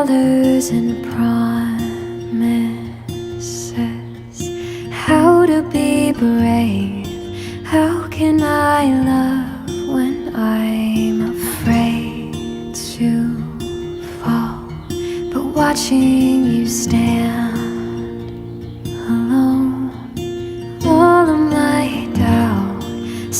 colors and promises, how to be brave. How can I love when I'm afraid to fall? But watching you stand alone, all of my doubt